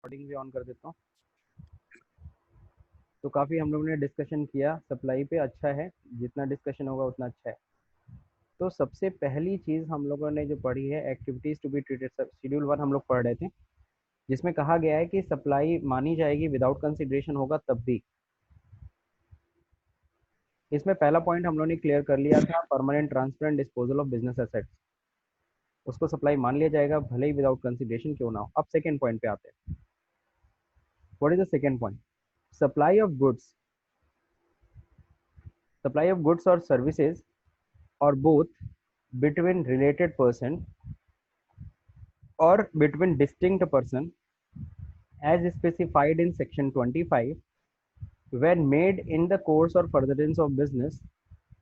Recording भी on कर देता हूँ। तो काफ़ी हम लोगों ने डिस्कशन किया सप्लाई पे, अच्छा है, जितना डिस्कशन होगा उतना अच्छा है। तो सबसे पहली चीज़ हम लोगों ने जो पढ़ी है activities to be treated, schedule 1 हम लोग पढ़ रहे थे, जिसमें कहा गया है कि सप्लाई मानी जाएगी विदाउट कंसिडरेशन होगा तब भी। इसमें पहला पॉइंट हम लोगों ने क्लियर कर लिया था, permanent transparent disposal of business assets, उसको सप्लाई मान लिया जाएगा भले ही विदाउट कंसिडरेशन क्यों ना हो। अब सेकेंड पॉइंट पे आते हैं। What is the second point? Supply of goods, supply of goods or services or both between related person or between distinct person as specified in section 25 when made in the course or furtherance of business,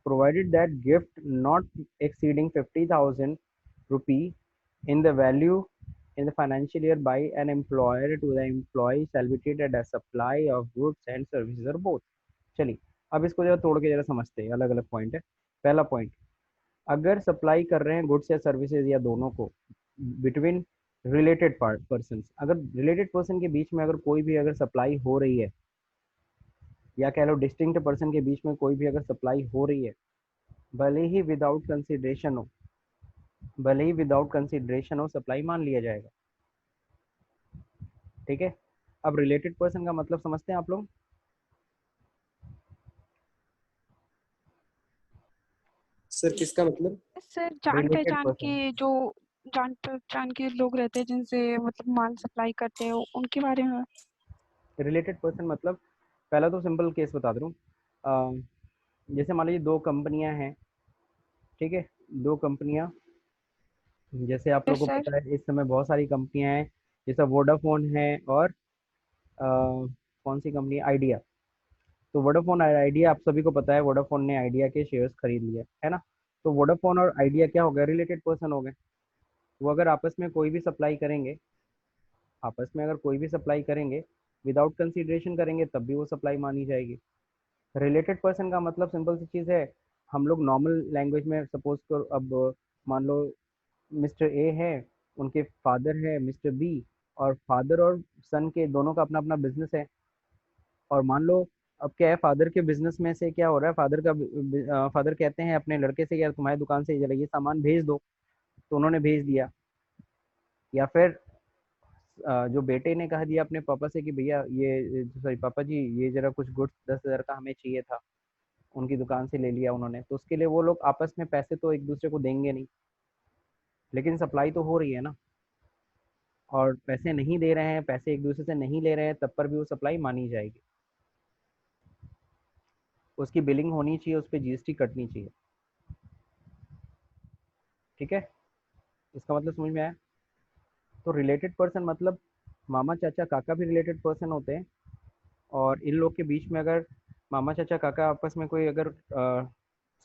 provided that gift not exceeding 50,000 rupee in the value in the financial year by an employer to the employee shall be treated as supply of goods and services or both. चलिए अब इसको जरा तोड़ के जरा समझते हैं, अलग अलग पॉइंट है। पहला पॉइंट, अगर सप्लाई कर रहे हैं गुड्स या सर्विसेज या दोनों को बिटवीन रिलेटेड पर्सन, अगर रिलेटेड पर्सन के बीच में अगर कोई भी अगर सप्लाई हो रही है, या कह लो डिस्टिंक्ट पर्सन के बीच में कोई भी अगर सप्लाई हो रही है, भले ही विदाउट कंसिडरेशन हो, भले ही विदाउट कंसिडरेशन हो, सप्लाई मान लिया जाएगा। ठीक है, अब रिलेटेड पर्सन का मतलब समझते हैं आप लोग? सर किसका मतलब? सर जान रिलेटेड पहचान पर्सन, के, जो जान पहचान के लोग रहते हैं जिनसे मतलब माल सप्लाई करते हैं, उनके बारे में। रिलेटेड पर्सन मतलब पहला तो सिंपल केस बता दूँ, जैसे मान लीजिए दो कंपनियां हैं, ठीक है, दो कंपनियां, जैसे आप लोगों यस को सर। पता है इस समय बहुत सारी कंपनियां हैं, जैसे वोडाफोन है और कौन सी कंपनी, आइडिया। तो वोडाफोन और आइडिया, आप सभी को पता है वोडाफोन ने आइडिया के शेयर्स खरीद लिए, है ना। तो वोडाफोन और आइडिया क्या हो गए, रिलेटेड पर्सन हो गए। वो अगर आपस में कोई भी सप्लाई करेंगे, आपस में अगर कोई भी सप्लाई करेंगे, विदाउट कंसिडरेशन करेंगे तब भी वो सप्लाई मानी जाएगी। रिलेटेड पर्सन का मतलब सिंपल सी चीज़ है, हम लोग नॉर्मल लैंग्वेज में सपोज करो, अब मान लो मिस्टर ए है, उनके फादर है मिस्टर बी, और फादर और सन के दोनों का अपना अपना बिजनेस है। और मान लो अब क्या है, फादर के बिजनेस में से क्या हो रहा है, फादर कहते हैं अपने लड़के से, यार तुम्हारी दुकान से ये सामान भेज दो, तो उन्होंने भेज दिया। या फिर जो बेटे ने कह दिया अपने पापा से कि भैया ये, सॉरी पापा जी, ये जरा कुछ गुड्स 10,000 का हमें चाहिए था, उनकी दुकान से ले लिया उन्होंने, तो उसके लिए वो लोग आपस में पैसे तो एक दूसरे को देंगे नहीं, लेकिन सप्लाई तो हो रही है ना। और पैसे नहीं दे रहे हैं, पैसे एक दूसरे से नहीं ले रहे हैं, तब पर भी वो सप्लाई मानी जाएगी। उसकी बिलिंग होनी चाहिए, उस पर जीएसटी कटनी चाहिए। ठीक है, इसका मतलब समझ में आया? तो रिलेटेड पर्सन मतलब मामा चाचा काका भी रिलेटेड पर्सन होते हैं, और इन लोग के बीच में अगर मामा चाचा काका आपस में कोई अगर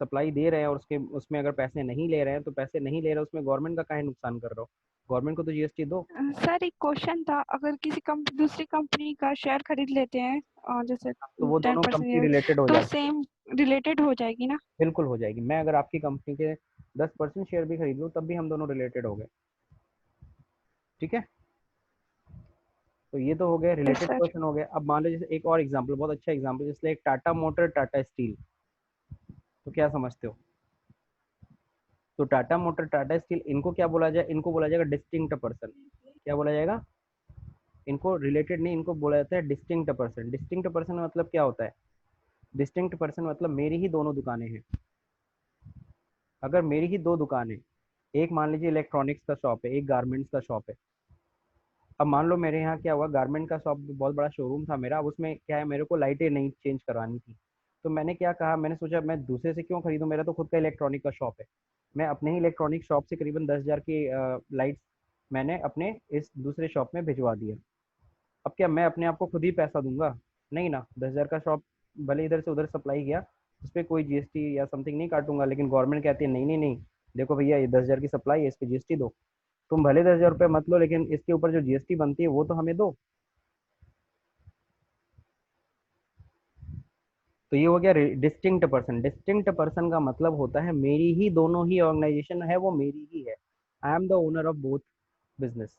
सप्लाई दे रहे हैं और उसके उसमें अगर पैसे नहीं ले रहे हैं, तो पैसे नहीं ले रहे हैं उसमें गवर्नमेंट का काहे नुकसान कर रहे हो? गवर्नमेंट को तो जीएसटी दो। सर एक क्वेश्चन था, अगर किसी दूसरी कंपनी का शेयर खरीद लेते हैं, जैसे तो वो दोनों कंपनी 10%, रिलेटेड हो तो जाती है। सेम रिलेटेड हो जाएगी ना? बिल्कुल हो जाएगी। मैं अगर आपकी कंपनी के 10% शेयर भी खरीद लूँ तब भी हम दोनों रिलेटेड हो गए। ठीक है, तो ये तो हो गए यस रिलेटेड सर। पर्सन हो गए। अब मान लो जैसे एक और एग्जांपल, बहुत अच्छा एग्जांपल, जैसे एक टाटा मोटर, टाटा स्टील, तो क्या समझते हो? तो टाटा मोटर, टाटा स्टील, इनको क्या बोला जाए? इनको बोला जाएगा डिस्टिंक्ट पर्सन। क्या बोला जाएगा? इनको रिलेटेड नहीं, इनको बोला जाता है डिस्टिंक्ट पर्सन। डिस्टिंक्ट पर्सन मतलब क्या होता है? डिस्टिंक्ट पर्सन मतलब मेरी ही दोनों दुकानें हैं। अगर मेरी ही दो दुकानें, एक मान लीजिए इलेक्ट्रॉनिक्स का शॉप है, एक गारमेंट्स का शॉप है। अब मान लो मेरे यहाँ क्या हुआ, गारमेंट का शॉप बहुत बड़ा शोरूम था मेरा, अब उसमें क्या है, मेरे को लाइटें नहीं चेंज करवानी थी। तो मैंने क्या कहा, मैंने सोचा मैं दूसरे से क्यों खरीदूं, मेरा तो खुद का इलेक्ट्रॉनिक का शॉप है। मैं अपने ही इलेक्ट्रॉनिक शॉप से करीबन 10,000 की लाइट्स मैंने अपने इस दूसरे शॉप में भिजवा दिया। अब क्या मैं अपने आप को खुद ही पैसा दूंगा? नहीं ना। 10,000 का शॉप भले इधर से उधर सप्लाई किया, उस पर कोई जीएसटी या समथिंग नहीं काटूंगा, लेकिन गवर्नमेंट कहती है नहीं नहीं नहीं, देखो भैया ये 10,000 की सप्लाई है, इस पर जीएसटी दो। तुम भले 10,000 रुपये मत लो, लेकिन इसके ऊपर जो जीएसटी बनती है वो तो हमें दो। तो ये हो गया डिस्टिंक्ट पर्सन। डिस्टिंक्ट पर्सन का मतलब होता है मेरी ही दोनों ही ऑर्गेनाइजेशन है, वो मेरी ही है। I am the owner of both business.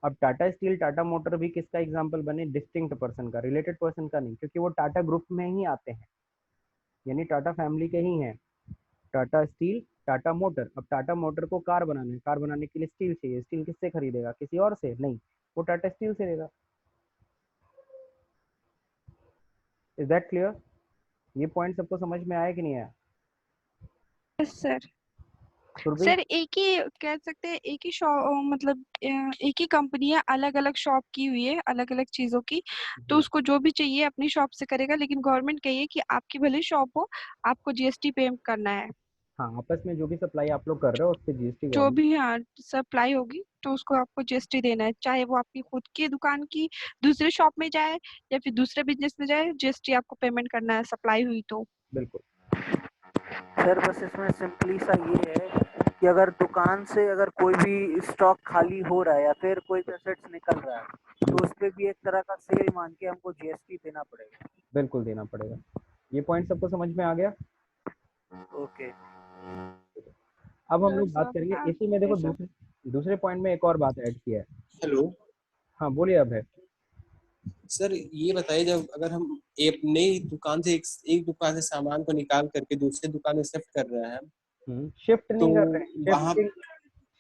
अब टाटा स्टील, टाटा मोटर भी किसका एग्जाम्पल बने? डिस्टिंक्ट पर्सन का, रिलेटेड पर्सन का नहीं, क्योंकि वो टाटा ग्रुप में ही आते हैं, यानी टाटा फैमिली के ही हैं। Tata steel, Tata motor. अब टाटा मोटर को कार बनाना है, कार बनाने के लिए स्टील चाहिए, स्टील किससे खरीदेगा? किसी और से नहीं, वो टाटा स्टील से लेगा। Is that clear? ये पॉइंट सबको समझ में आया कि नहीं आया? Yes sir. सुरभि? सर एक ही कह सकते हैं, एक ही शॉप, मतलब एक ही कंपनी है, अलग अलग शॉप की हुई है अलग अलग चीजों की, तो उसको जो भी चाहिए अपनी शॉप से करेगा, लेकिन गवर्नमेंट कही है कि आपकी भले शॉप हो, आपको जीएसटी पे करना है। हाँ, आपस में जो भी सप्लाई आप लोग कर रहे हो उस पर जीएसटी जो गवर्नमेंट। भी हाँ सप्लाई होगी तो उसको आपको जीएसटी देना है, चाहे वो आपकी खुद की दुकान की दूसरे शॉप में जाए या फिर दूसरे बिजनेस में जाए, जीएसटी आपको पेमेंट करना है सप्लाई हुई तो। बिल्कुल। सर बस इसमें सिंपली सा ये है कि अगर दुकान से अगर कोई भी स्टॉक खाली हो रहा है या फिर कोई एसेट्स निकल रहा है तो उस पे भी एक तरह का सेल मान के हमको जीएसटी देना पड़ेगा। बिल्कुल देना पड़ेगा। ये पॉइंट सबको समझ में आ गया? ओके। अब हम लोग यस बात करेंगे सर। इसी में, देखो यस सर। दूसरे दूसरे पॉइंट में एक और बात ऐड किया है। हेलो हाँ बोलिए। अब है सर, ये बताइए, जब अगर हम अपने दुकान से एक दुकान से सामान को निकाल करके दूसरे दुकान में शिफ्ट कर रहे हैं, शिफ्ट तो नहीं कर रहे हैं, वहाँ शिफ्टिंग,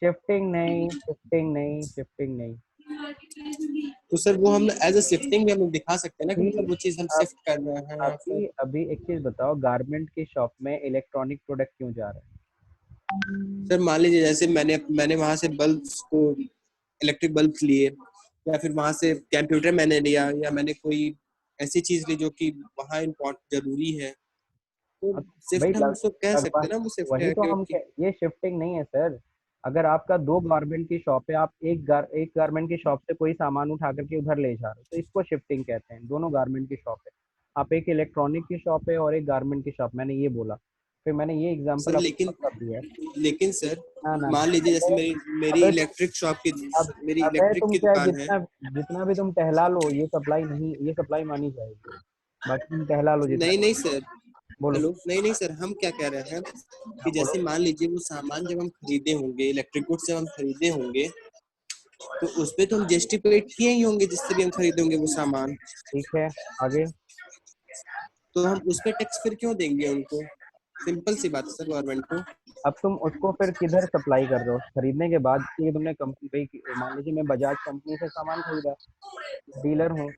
शिफ्टिंग नहीं, शिफ्टिंग नहीं, शिफ्टिंग नहीं। तो सर वो हम एज अ शिफ्टिंग भी हम लोग दिखा सकते हैं ना, कि मतलब अभी वो चीज हम शिफ्ट कर रहे हैं या फिर। अभी अभी एक चीज बताओ, गारमेंट की शॉप में इलेक्ट्रॉनिक प्रोडक्ट क्यों जा रहा है? सर मान लीजिए जैसे मैंने वहां से बल्ब्स को, इलेक्ट्रिक बल्ब्स लिए, या फिर वहां से कंप्यूटर मैंने लिया, या मैंने कोई ऐसी चीज ली जो कि वहाँ इम्पोर्ट जरूरी है, तो अब भाई शिफ्ट हम उसको कह सकते लगभग हैं ना, वो शिफ्ट वही है तो हम क्योंकि। ये शिफ्टिंग नहीं है सर। अगर आपका दो गारमेंट की शॉप है, आप एक गारमेंट की शॉप से कोई सामान उठा करके उधर ले जा रहे हो, तो इसको शिफ्टिंग कहते हैं। दोनों गारमेंट की शॉप है, आप एक इलेक्ट्रॉनिक की शॉप है और एक गारमेंट की शॉप, मैंने ये बोला, फिर मैंने ये एग्जांपल सर आपको लेकिन तब दिया है। लेकिन सर ना ना मान ना, लीजिए जैसे अबे मेरी अबे इलेक्ट्रिक शॉप की, अब मेरी अबे इलेक्ट्रिक तुम की चाहे दुकान है। जितना जितना भी तुम टहला लो, ये सप्लाई नहीं, ये सप्लाई मानी जाएगी। बाकी तुम टहला लो जितना। नहीं नहीं सर, बोलो। हेलो, नहीं नहीं सर, हम क्या कह रहे हैं कि हाँ बोलो। जैसे मान लीजिए वो सामान जब हम खरीदे होंगे, इलेक्ट्रिक गुड्स जब हम खरीदे होंगे, तो उस पे तो हम जीएसटी पेड किए ही होंगे जिससे भी हम खरीदे होंगे वो सामान। ठीक है, आगे। तो हम उस पे टैक्स फिर क्यों देंगे उनको? सिंपल सी बात है सर, गवर्नमेंट को। अब तुम उसको फिर किधर सप्लाई कर रहे हो खरीदने के बाद? कि तुमने कंपनी भाई, मान लीजिए मैं बजाज कंपनी से सामान खरीदा, डीलर हूँ,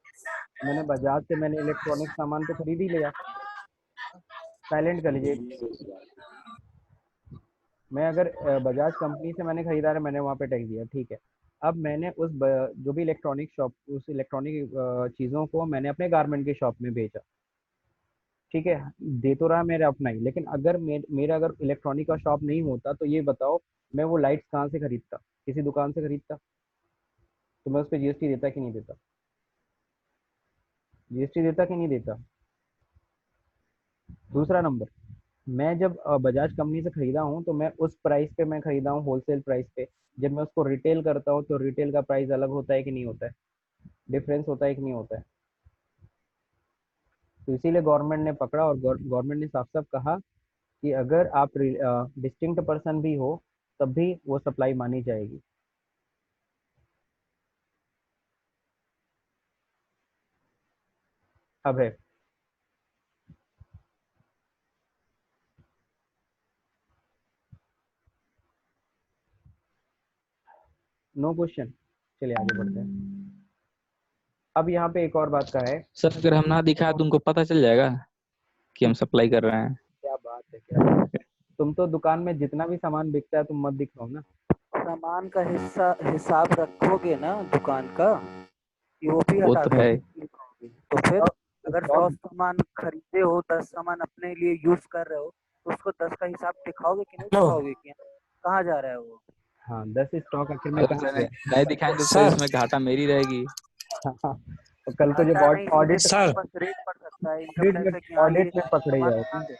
मैंने बजाज से मैंने इलेक्ट्रॉनिक सामान तो खरीद ही लिया। साइलेंट कर लीजिए। मैं अगर बजाज कंपनी से मैंने खरीदा है, मैंने वहाँ पे टैक्स दिया, ठीक है। अब मैंने जो भी इलेक्ट्रॉनिक शॉप, उस इलेक्ट्रॉनिक चीज़ों को मैंने अपने गारमेंट की शॉप में बेचा, ठीक है। दे तो रहा मेरा अपना ही, लेकिन अगर मेरा अगर इलेक्ट्रॉनिक का शॉप नहीं होता, तो ये बताओ मैं वो लाइट्स कहाँ से खरीदता? किसी दुकान से खरीदता, तो मैं उस पर जीएसटी देता कि नहीं देता? जीएसटी देता कि नहीं देता? दूसरा नंबर, मैं जब बजाज कंपनी से खरीदा हूँ, तो मैं उस प्राइस पे मैं खरीदा हूँ, होलसेल प्राइस पे। जब मैं उसको रिटेल करता हूँ, तो रिटेल का प्राइस अलग होता है कि नहीं होता है? डिफरेंस होता है कि नहीं होता है? तो इसीलिए गवर्नमेंट ने पकड़ा, और गवर्नमेंट ने साफ साफ कहा कि अगर आप डिस्टिंक्ट पर्सन भी हो, तब भी वो सप्लाई मानी जाएगी। अब है नो क्वेश्चन? चलिए आगे बढ़ते हैं। अब यहाँ पे एक और बात का है। सर अगर हम ना दिखाए तो उनको पता चल जाएगा कि हम सप्लाई कर रहे हैं। क्या बात है, क्या बात है। तुम तो दुकान में जितना भी सामान बिकता है तुम मत दिखाओ ना। सामान का हिसाब रखोगे ना दुकान का, कि वो भी वो हटा तो के है। दिखाओगे। तो फिर अगर 100 स्टॉक, सामान खरीदे हो, 10 सामान अपने लिए यूज कर रहे हो, तो उसको 10 का हिसाब दिखाओगे कि नहीं दिखाओगे, कि कहाँ जा रहा है वो? हाँ 10 स्टॉक आखिर में अगर कहाँ से गया? नहीं दिखाएंगे तो सर इसमें घाटा मेरी रहेगी। तो कल को जब घाटा नहीं, सीधे ऑडिट सर तुम्हारे पास रेट पड़ सकता है इनकम ऑडिट में टैक्स है कि हाँ ये ऑडिट में पकड़े सामान जाओगे, कहाँ गया।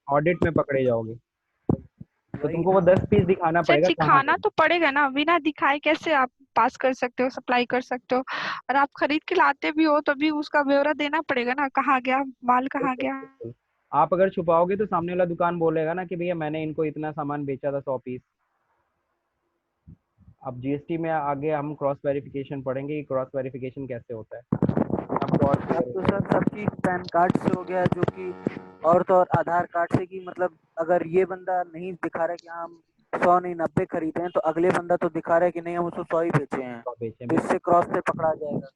ऑडिट में पकड़े जाओगे, तो वही तुमको वो ना। 10 पीस दिखाना सर पड़ेगा कहाँ दिखाना गए। तो पड़ेगा ना, बिना दिखाए कैसे आप पास कर सकते हो, सप्लाई कर सकते हो? और आप खरीद के लाते भी हो तो भी उसका ब्यौरा देना पड़ेगा ना, कहाँ गया माल, कहाँ बिल्कुल गया। बिल्कुल। आप अगर छुपाओगे तो सामने वाला दुकान बोलेगा ना कि भैया मैंने इनको इतना सामान बेचा था, 100 पीस। अब जीएसटी में आगे हम क्रॉस वेरिफिकेशन पढ़ेंगे कि क्रॉस वेरिफिकेशन कैसे होता है, आपको और अब क्लियर तो हो सर जाएगा। सब चीज पैन कार्ड से हो गया, जो कि और तो और आधार कार्ड से, कि मतलब अगर ये बंदा नहीं दिखा रहा है कि हम 100 नहीं 90 खरीदे हैं, तो अगले बंदा तो दिखा रहा है कि नहीं हम उसको 100 ही बेचे हैं, तो बेचें तो बिल्कुल। इससे क्रॉस से पकड़ा जाएगा।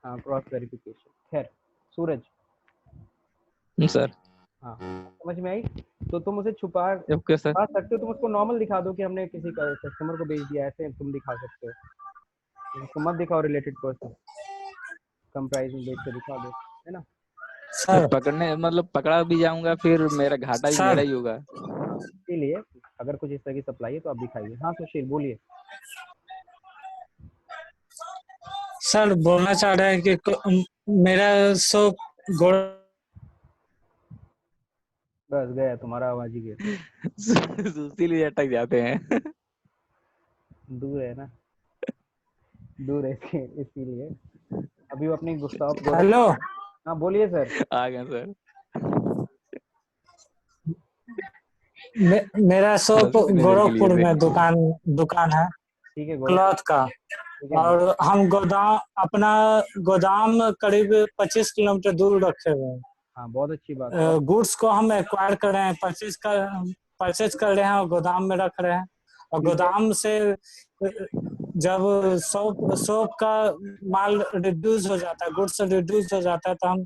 हाँ, क्रॉस वेरिफिकेशन। खैर सूरज, सर। हाँ समझ में आई। तो तुम उसे छुपा ओके सर। छुपा सकते हो, तुम उसको नॉर्मल दिखा दो कि हमने किसी कस्टमर को बेच दिया, ऐसे तुम दिखा सकते हो। तुम उसको मत दिखाओ रिलेटेड पर्सन, कम प्राइस में बेच के दिखा दो, है ना। फिर सर पकड़ने मतलब पकड़ा भी जाऊंगा, फिर मेरा घाटा भी मेरा सर ही होगा। हाँ इसीलिए अगर कुछ इस तरह की सप्लाई है तो आप दिखाइए। हाँ सुशील बोलिए। सर बोलना चाह रहे हैं कि मेरा शॉप गोड़ बस गया, तुम्हारा आवाज ही गया। सुशील भी अटक जाते हैं। दूर है ना, दूर है इसीलिए। अभी वो अपनी शॉप गोड़ा। हेलो हाँ बोलिए सर। आ गए सर। मेरा शॉप उतनी देर के लिए गोरखपुर थे। में दुकान दुकान है ठीक है गोरखपुर। क्लॉथ का। ठीक है और हम गोदाम अपना गोदाम करीब 25 किलोमीटर दूर रखे हुए हाँ बहुत अच्छी बात है। हैं। गुड्स को हम एक्वायर कर रहे हैं, परचेज कर रहे हैं और गोदाम में रख रहे हैं। और ठीक है। गोदाम से जब शॉप का माल रिड्यूस हो जाता है, गुड्स रिड्यूस हो जाता है, तो हम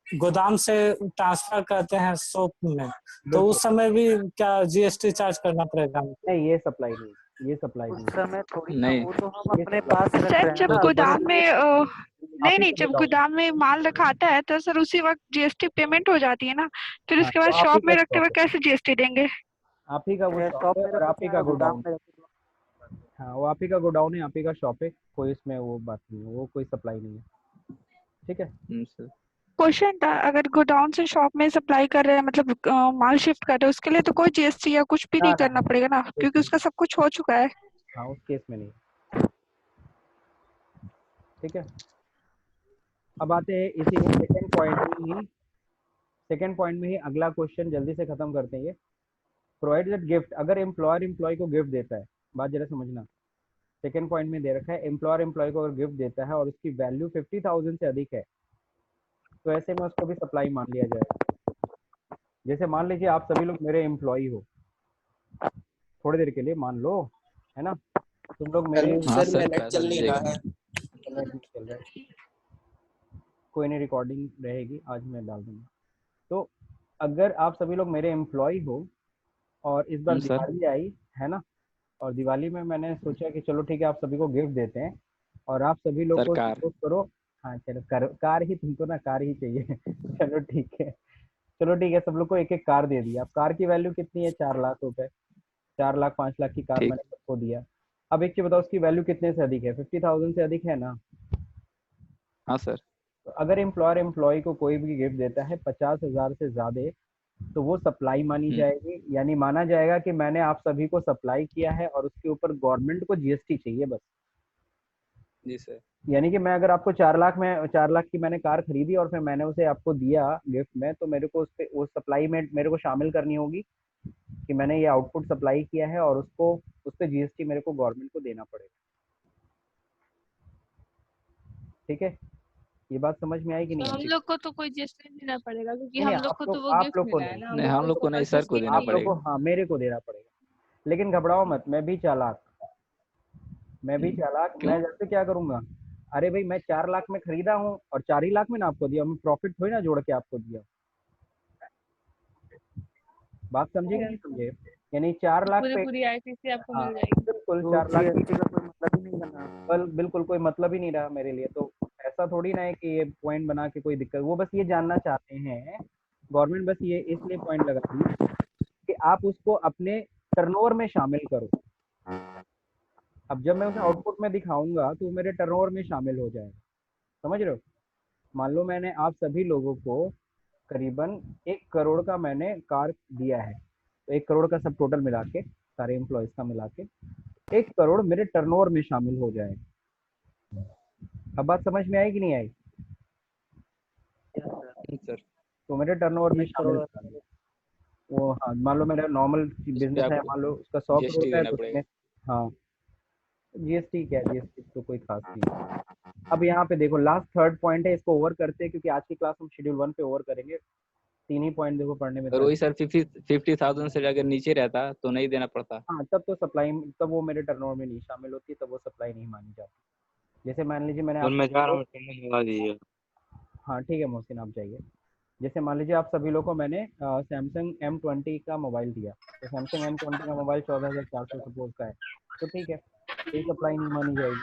गोदाम से ट्रांसफर करते हैं शॉप में। तो बिल्कुल उस समय भी क्या जीएसटी चार्ज करना पड़ेगा? नहीं, ये सप्लाई नहीं, ये सप्लाई उस नहीं, समय थोड़ी ना, नहीं वो तो हम ये अपने सप्लाई। पास रख सर रहे हैं जब ना, वो तो अपने गोदाम लिए। में आप नहीं ही नहीं, का जब गोडाउन है। गोदाम में माल रखाता है तो सर उसी वक्त जीएसटी पेमेंट हो जाती है ना, फिर हाँ उसके तो बाद आप ही शॉप का में रखते शॉप हुए है, कैसे जीएसटी देंगे? आप ही का वो चाहे शॉप शॉप है में और रखो आप ही का चाहे गोदाम गोडाउन। में रखो। हाँ वो आप ही का गोडाउन है, आप ही का शॉप है, कोई इसमें वो बात नहीं है, वो कोई सप्लाई नहीं है। ठीक है। सर। क्वेश्चन था, अगर गोडाउन से शॉप में सप्लाई कर रहे हैं, मतलब माल शिफ्ट कर रहे हैं, उसके लिए तो कोई जीएसटी या कुछ भी ना नहीं ना करना ना, पड़ेगा ना, कुछ क्योंकि नहीं। उसका सब कुछ हो चुका है। हाँ उस केस में नहीं। ठीक है। अब आते हैं इसी में सेकंड पॉइंट में ही, सेकंड पॉइंट में ही अगला क्वेश्चन जल्दी से खत्म करते हैं ये। प्रोवाइड दैट गिफ्ट, अगर एम्प्लॉयर एम्प्लॉय को गिफ्ट देता है, बात जरा समझना। सेकंड पॉइंट में दे रखा है एम्प्लॉयर एम्प्लॉय को अगर गिफ्ट देता है और उसकी वैल्यू 50,000 से अधिक है, तो ऐसे में उसको भी सप्लाई मान लिया जाएगा। जैसे मान लीजिए आप सभी लोग मेरे एम्प्लॉय हो, थोड़ी देर के लिए मान लो, है ना, तुम लोग मेरे। हेलो हाँ सर, सर, मेरा नेट पैसा चल नहीं दीजिएगा। रहा है। इंटरनेट नहीं चल रहा है, कोई नहीं, रिकॉर्डिंग रहेगी, आज मैं डाल दूंगा। तो अगर आप सभी लोग मेरे एम्प्लॉय हो और इस बार सर। दिवाली आई, है ना, और दिवाली में मैंने सोचा कि चलो ठीक है आप सभी को गिफ्ट देते हैं, और आप सभी लोग को सरकार। सपोर्ट करो। हाँ चलो कार ही, तुमको ना कार ही चाहिए चलो ठीक है, चलो ठीक है, सब लोग को एक एक कार दे दिया। अब कार की वैल्यू कितनी है, 4 लाख रुपए, 4 लाख 5 लाख की कार ठीक। मैंने सबको दिया। अब एक चीज बताओ, उसकी वैल्यू कितने से अधिक है, 50,000 से अधिक है ना। हाँ सर। तो अगर एम्प्लॉयर एम्प्लॉय को कोई भी गिफ्ट देता है 50,000 से ज्यादा, तो वो सप्लाई मानी जाएगी, यानी माना जाएगा कि मैंने आप सभी को सप्लाई किया है और उसके ऊपर गवर्नमेंट को जीएसटी चाहिए बस। जी सर। यानी कि मैं अगर आपको 4 लाख में, 4 लाख की मैंने कार खरीदी और फिर मैंने उसे आपको दिया गिफ्ट में, तो मेरे को उस पे वो सप्लाई में मेरे को शामिल करनी होगी कि मैंने ये आउटपुट सप्लाई किया है, और उसको उस पर जीएसटी मेरे को गवर्नमेंट को देना पड़ेगा। ठीक है, ये बात समझ में आई कि तो नहीं हम आई? लोग को तो कोई जीएसटी नहीं देना पड़ेगा, क्योंकि नहीं नहीं, हम लोग आप को तो लोग वो आप गिफ्ट लोग को मिला है नहीं, ना, हम नहीं, लोग हम को लोग उसको को नहीं, सर परचेस को किट देना आप नहीं लोग को, पड़ेगा। है। हाँ मेरे को देना पड़ेगा। लेकिन घबराओ मत, मैं भी चालाक, मैं भी चालाक। क्यों? मैं जैसे क्या करूंगा, अरे भाई मैं 4 लाख में खरीदा हूँ और 4 ही लाख में ना आपको दिया, मैं प्रॉफिट थोड़ी ना जोड़ के आपको दिया। बात समझेगा नहीं समझे, यानी 4 लाख पूरी पे। पूरी आईटीसी आपको हाँ मिल जाएगी। बिल्कुल, तो 4 लाख की। जीएसटी का कोई मतलब ही नहीं बना। बिल्कुल कोई मतलब ही नहीं रहा मेरे लिए। तो ऐसा थोड़ी ना है कि ये पॉइंट बना के कोई दिक्कत, वो बस ये जानना चाहते हैं गवर्नमेंट, बस ये इसलिए पॉइंट लगा रही है कि आप उसको अपने टर्नओवर में शामिल करो। अब जब मैं उसे आउटपुट में दिखाऊंगा तो वो मेरे टर्नओवर में शामिल हो जाएगा। समझ रहे हो? मान लो मैंने आप सभी लोगों को करीबन 1 करोड़ का मैंने कार दिया है, तो 1 करोड़ का सब टोटल मिला के, सारे एम्प्लॉयज का मिला के 1 करोड़ मेरे टर्नओवर में शामिल हो जाएगा। अब बात समझ में आई कि नहीं आई? सर। तो मेरे टर्नओवर में 1 शामिल करोड़ करा दो। वो हाँ, मान लो मेरा नॉर्मल इस पे बिजनेस है, आपको मान लो उसका 100 करोड़ जीएसटी का है, देना तो पड़ेगा। उसमें हाँ जीएसटी क्या है, जीएसटी तो कोई खास नहीं है। अब यहाँ पे देखो लास्ट थर्ड पॉइंट है, इसको ओवर करते हैं क्योंकि आज की क्लास हम शेड्यूल 1 पे ओवर करेंगे। 3 ही पॉइंट देखो पढ़ने में और 10। वही सर 50,000 से अगर नीचे रहता तो नहीं देना पड़ता। हाँ तब तो सप्लाई, तब वो मेरे टर्नओवर में नहीं शामिल होती, तब वो सप्लाई नहीं मानी जाती। जैसे मान लीजिए मैंने सर मैं जा रहा आपको, हूँ, ट्रेनिंग लगा दीजिए। हाँ ठीक है मोहसिन आप जाइए। जैसे मान लीजिए आप सभी लोग को मैंने सैमसंग M20 का मोबाइल दिया, तो सैमसंग M20 का मोबाइल 14,400 सपोज का है, तो ठीक है, कोई सप्लाई नहीं मानी जाएगी।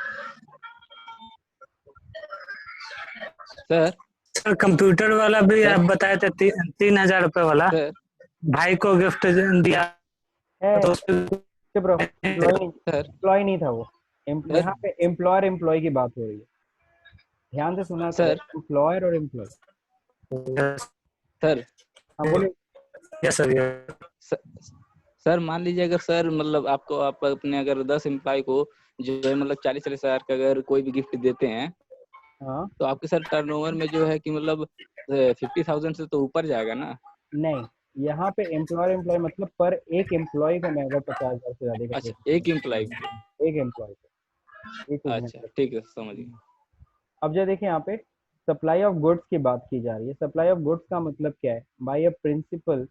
सर सर कंप्यूटर वाला भी सर आप बताए थे 3,000 रुपए वाला, सर भाई को गिफ्ट दिया है तो उस पे चुप रहो, सर एम्प्लॉय नहीं था वो। सर यहाँ पे एम्प्लॉयर एम्प्लॉय की बात हो रही है, ध्यान से सुना करो, सर एम्प्लॉयर और एम्प्लॉय। सर हाँ बोलिए। Yes sir yes. सर मान लीजिए अगर सर मतलब आपको आप अपने अगर 10 एम्प्लॉय को जो है मतलब 40-40 हजार का अगर कोई भी गिफ्ट देते हैं, हाँ तो आपके सर टर्नओवर में जो है कि मतलब 50,000 से तो ऊपर जाएगा ना। नहीं, यहाँ पे एम्प्लॉयर एम्प्लॉय मतलब पर एक एम्प्लॉय को मैं अगर 50,000 से ज्यादा का अच्छा गिफ्ट एक एम्प्लॉय को, दूँ, एक एम्प्लॉय को, ये चीज ध्यान अच्छा रखो। ठीक है समझ गए। अब जो देखिए यहाँ पे सप्लाई ऑफ गुड्स की बात की जा रही है। सप्लाई ऑफ गुड्स का मतलब क्या है? By a principal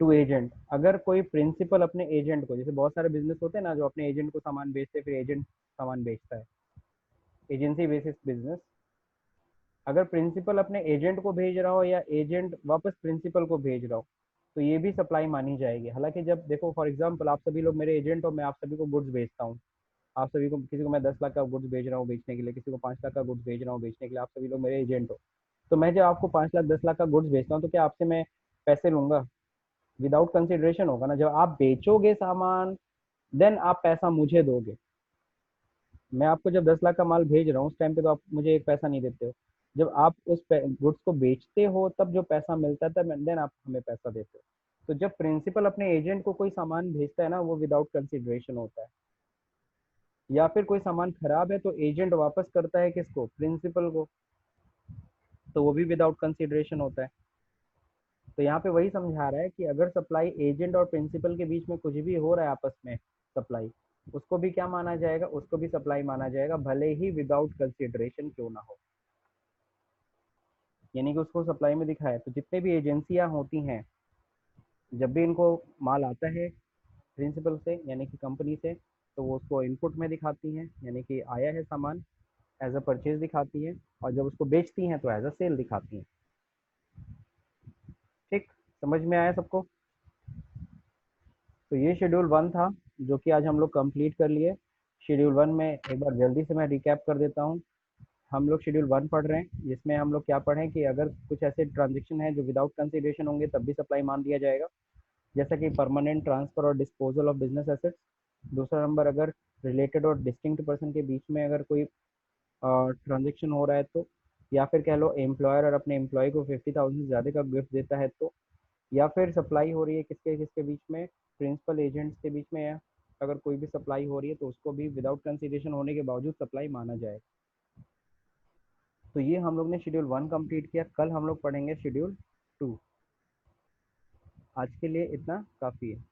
to agent. अगर कोई प्रिंसिपल अपने एजेंट को, जैसे बहुत सारे बिजनेस होते हैं ना जो अपने एजेंट को सामान बेचते हैं, फिर एजेंट सामान बेचता है, एजेंसी बेसिस बिजनेस। अगर प्रिंसिपल अपने एजेंट को भेज रहा हो या एजेंट वापस प्रिंसिपल को भेज रहा हो, तो ये भी सप्लाई मानी जाएगी। हालांकि जब देखो फॉर एग्जांपल आप सभी लोग मेरे एजेंट हो, मैं आप सभी को गुड्स बेचता हूँ, आप सभी को, किसी को मैं 10 लाख का गुड्स भेज रहा हूँ बेचने के लिए, किसी को 5 लाख का गुड्स भेज रहा हूँ बेचने के लिए, आप सभी लोग मेरे एजेंट हो। तो मैं जब आपको 5 लाख 10 लाख का गुड्स बेचता हूँ तो क्या आपसे मैं पैसे लूंगा? विदाउट कंसिडरेशन होगा ना। जब आप बेचोगे सामान देन आप पैसा मुझे दोगे। मैं आपको जब 10 लाख का माल भेज रहा हूँ उस टाइम पे तो आप मुझे एक पैसा नहीं देते हो। जब आप उस गुड्स को बेचते हो तब जो पैसा मिलता है तब देन आप हमें पैसा देते हो। तो जब प्रिंसिपल अपने एजेंट को कोई सामान भेजता है ना, वो विदाउट कंसिडरेशन होता है। या फिर कोई सामान खराब है तो एजेंट वापस करता है किसको? प्रिंसिपल को, तो वो भी विदाउट कंसिडरेशन होता है। तो यहाँ पे वही समझा रहा है कि अगर सप्लाई एजेंट और प्रिंसिपल के बीच में कुछ भी हो रहा है आपस में सप्लाई, उसको भी क्या माना जाएगा? उसको भी सप्लाई माना जाएगा, भले ही विदाउट कंसिडरेशन क्यों ना हो। यानी कि उसको सप्लाई में दिखाया। तो जितने भी एजेंसियां होती हैं, जब भी इनको माल आता है प्रिंसिपल से यानी कि कंपनी से, तो वो उसको इनपुट में दिखाती हैं, यानी कि आया है सामान, एज अ परचेज दिखाती है, और जब उसको बेचती हैं तो एज अ सेल दिखाती हैं। ठीक, समझ में आया सबको? तो ये शेड्यूल 1 था जो कि आज हम लोग कंप्लीट कर लिए। शेड्यूल 1 में एक बार जल्दी से मैं रिकैप कर देता हूँ। हम लोग शेड्यूल 1 पढ़ रहे हैं, जिसमें हम लोग क्या पढ़ें कि अगर कुछ ऐसे ट्रांजेक्शन है जो विदाउट कंसिडरेशन होंगे तब भी सप्लाई मान दिया जाएगा, जैसा कि परमानेंट ट्रांसफर और डिस्पोजल ऑफ बिजनेस एसेट्स। दूसरा नंबर, अगर रिलेटेड और डिस्टिंक्ट पर्सन के बीच में अगर कोई ट्रांजेक्शन हो रहा है तो, या फिर कह लो एम्प्लॉयर और अपने एम्प्लॉय को 50,000 से ज़्यादा का गिफ्ट देता है तो, या फिर सप्लाई हो रही है किसके किसके बीच में? प्रिंसिपल एजेंट्स के बीच में, या अगर कोई भी सप्लाई हो रही है तो उसको भी विदाउट कंसिडरेशन होने के बावजूद सप्लाई माना जाए। तो ये हम लोग ने शेड्यूल 1 कंप्लीट किया। कल हम लोग पढ़ेंगे शेड्यूल 2। आज के लिए इतना काफ़ी है।